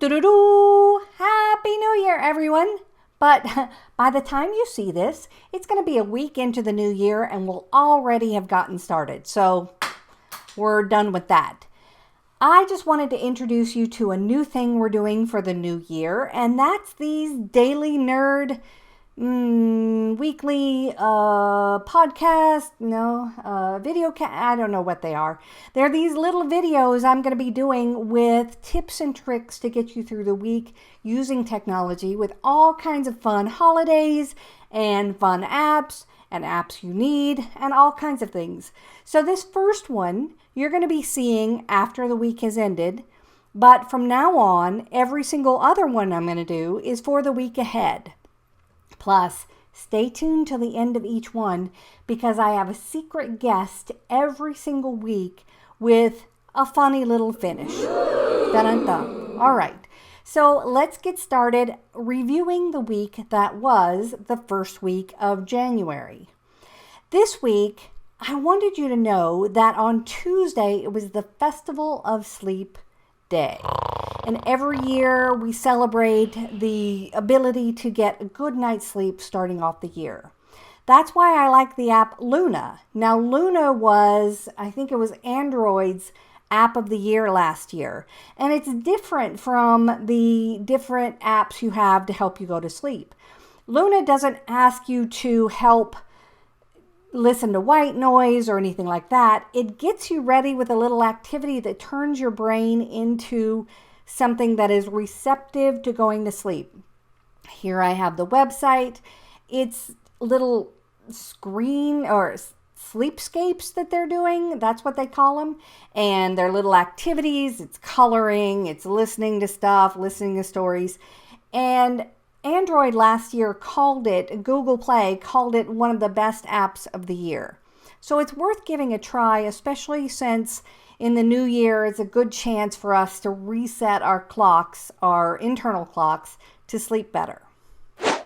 Do-do-do-do! Happy New Year, everyone! But by the time you see this, it's going to be a week into the new year and we'll already have gotten started. So we're done with that. I just wanted to introduce you to a new thing we're doing for the new year, and that's these daily nerd weekly podcast, I don't know what they are. They're these little videos I'm going to be doing with tips and tricks to get you through the week using technology with all kinds of fun holidays and fun apps and apps you need and all kinds of things. So this first one you're going to be seeing after the week has ended, but from now on, every single other one I'm going to do is for the week ahead. Plus, stay tuned till the end of each one because I have a secret guest every single week with a funny little finish. Dun-dun-dun. All right, so let's get started reviewing the week that was the first week of January. This week, I wanted you to know that on Tuesday, it was the Festival of Sleep Day. And every year we celebrate the ability to get a good night's sleep starting off the year. That's why I like the app Luna. Now Luna was, I think it was Android's app of the year last year. And it's different from the different apps you have to help you go to sleep. Luna doesn't ask you to help listen to white noise or anything like that. It gets you ready with a little activity that turns your brain into something that is receptive to going to sleep. Here I have the website. It's little screen or sleepscapes that they're doing. That's what they call them. And they're little activities. It's coloring. It's listening to stuff, listening to stories. And Android last year Google Play called it one of the best apps of the year. So it's worth giving a try, especially since in the new year, it's a good chance for us to reset our clocks, our internal clocks, to sleep better.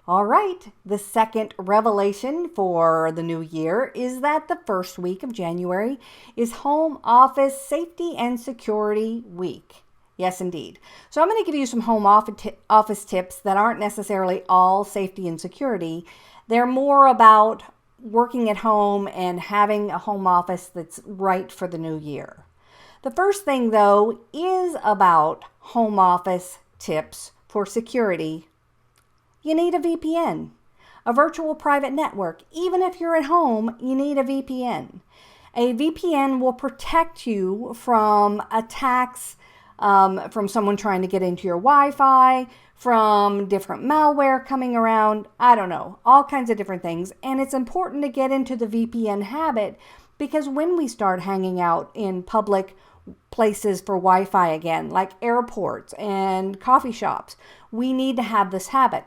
All right, the second revelation for the new year is that the first week of January is Home Office Safety and Security Week. Yes, indeed. So I'm going to give you some home office tips that aren't necessarily all safety and security. They're more about working at home and having a home office that's right for the new year. The first thing, though, is about home office tips for security. You need a VPN, a virtual private network. Even if you're at home, you need a VPN. A VPN will protect you from attacks, from someone trying to get into your Wi-Fi, from different malware coming around, I don't know, all kinds of different things. And it's important to get into the VPN habit because when we start hanging out in public places for Wi-Fi again, like airports and coffee shops, we need to have this habit.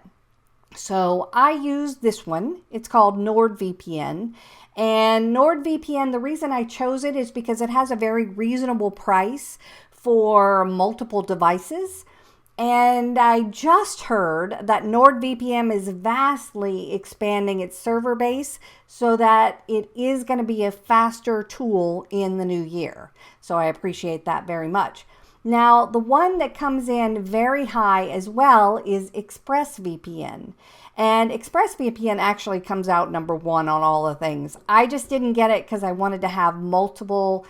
So I use this one. It's called Nordvpn. And Nordvpn, the reason I chose it is because it has a very reasonable price for multiple devices. And I just heard that Nordvpn is vastly expanding its server base so that it is going to be a faster tool in the new year. So I appreciate that very much. Now, the one that comes in very high as well is Expressvpn. And Expressvpn actually comes out number one on all the things. I just didn't get it because I wanted to have multiple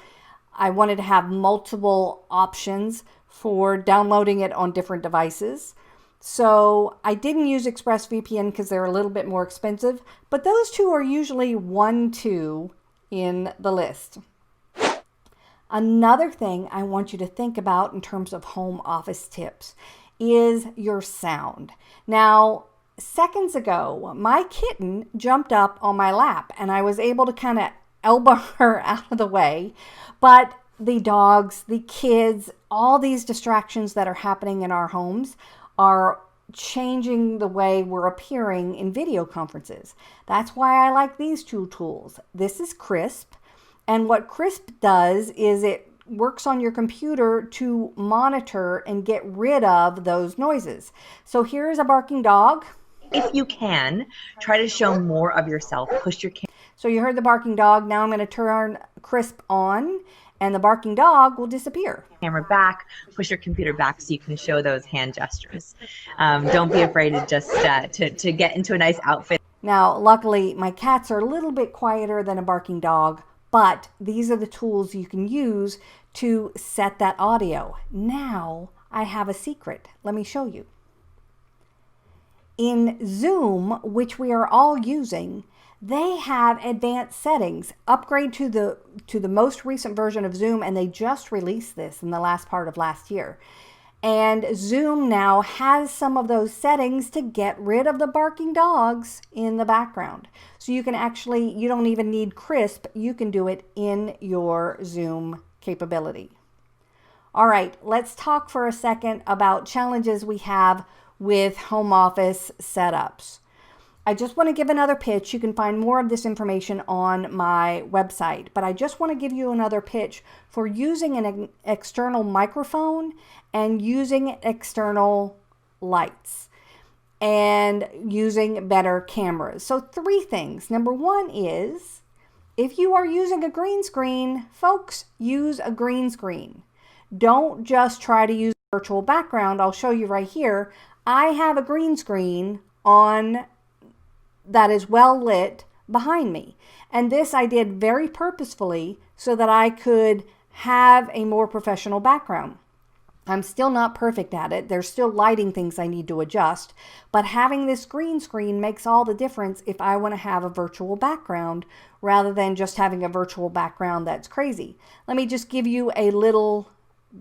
options for downloading it on different devices. So I didn't use Expressvpn because they're a little bit more expensive, but those two are usually 1-2 in the list. Another thing I want you to think about in terms of home office tips is your sound. Now, seconds ago, my kitten jumped up on my lap and I was able to kind of elbow her out of the way, but the dogs, the kids, all these distractions that are happening in our homes are changing the way we're appearing in video conferences. That's why I like these two tools. This is Crisp, and what Crisp does is it works on your computer to monitor and get rid of those noises. So here's a barking dog. If you can, try to show more of yourself. Push your camera. So you heard the barking dog. Now I'm going to turn Crisp on. and the barking dog will disappear. Camera back, push your computer back so you can show those hand gestures. Don't be afraid to just to get into a nice outfit. Now, luckily, my cats are a little bit quieter than a barking dog, but these are the tools you can use to set that audio. Now, I have a secret. Let me show you. In Zoom, which we are all using, they have advanced settings. Upgrade to the most recent version of Zoom, and they just released this in the last part of last year. And Zoom now has some of those settings to get rid of the barking dogs in the background. So you can actually, you don't even need crisp, you can do it in your Zoom capability. All right, let's talk for a second about challenges we have with home office setups. I just want to give another pitch. You can find more of this information on my website, but I just want to give you another pitch for using an external microphone and using external lights and using better cameras. So 3 things. Number 1 is, if you are using a green screen, folks, use a green screen. Don't just try to use a virtual background. I'll show you right here. I have a green screen on that is well lit behind me. And this I did very purposefully so that I could have a more professional background. I'm still not perfect at it. There's still lighting things I need to adjust, but having this green screen makes all the difference if I want to have a virtual background rather than just having a virtual background that's crazy. Let me just give you a little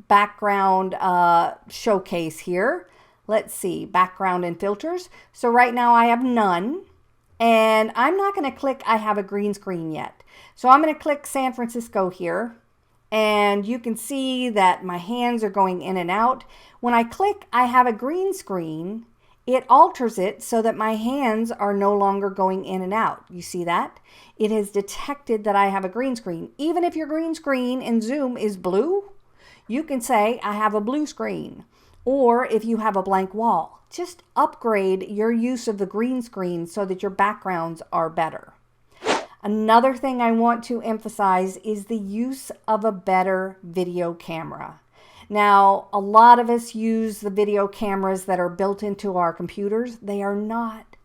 background showcase here. Let's see, background and filters. So right now I have none. And I'm not going to click I have a green screen yet. So I'm going to click San Francisco here. And you can see that my hands are going in and out. When I click I have a green screen, it alters it so that my hands are no longer going in and out. You see that? It has detected that I have a green screen. Even if your green screen in Zoom is blue, you can say I have a blue screen. Or if you have a blank wall, just upgrade your use of the green screen so that your backgrounds are better. Another thing I want to emphasize is the use of a better video camera. Now, a lot of us use the video cameras that are built into our computers. They are not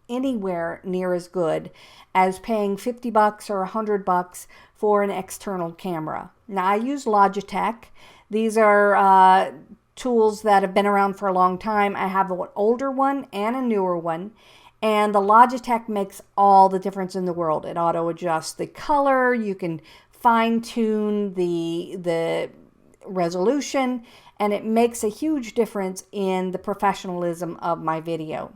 anywhere near as good as paying $50 or $100 for an external camera. Now, I use Logitech. These are tools that have been around for a long time. I have an older one and a newer one, and the Logitech makes all the difference in the world. It auto adjusts the color, you can fine tune the resolution, and it makes a huge difference in the professionalism of my video.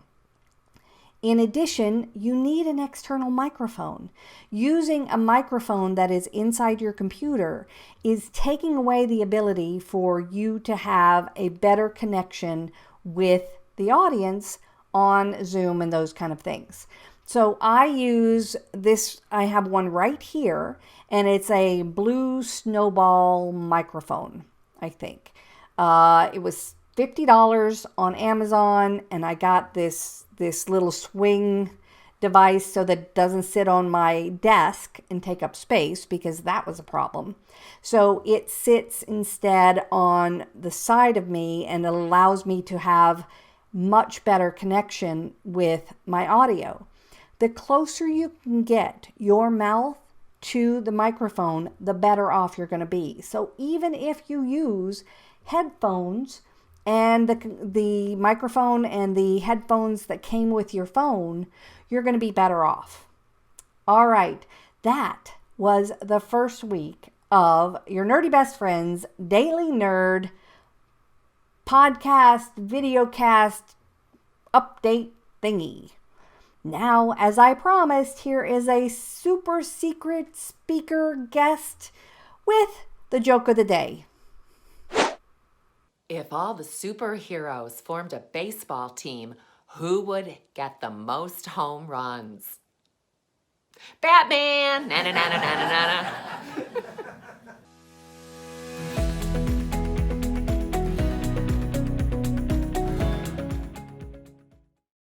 In addition, you need an external microphone. Using a microphone that is inside your computer is taking away the ability for you to have a better connection with the audience on Zoom and those kind of things. So I use this, I have one right here, and it's a blue Snowball microphone, I think. It was $50 on Amazon, and I got this little swing device so that it doesn't sit on my desk and take up space, because that was a problem. So it sits instead on the side of me, and it allows me to have much better connection with my audio. The closer you can get your mouth to the microphone, the better off you're going to be. So even if you use headphones and the microphone and the headphones that came with your phone, you're going to be better off. All right, that was the first week of your Nerdy Best Friends Daily Nerd podcast, videocast, update thingy. Now, as I promised, here is a super secret speaker guest with the joke of the day. If all the superheroes formed a baseball team, who would get the most home runs? Batman! Na na na na na na na.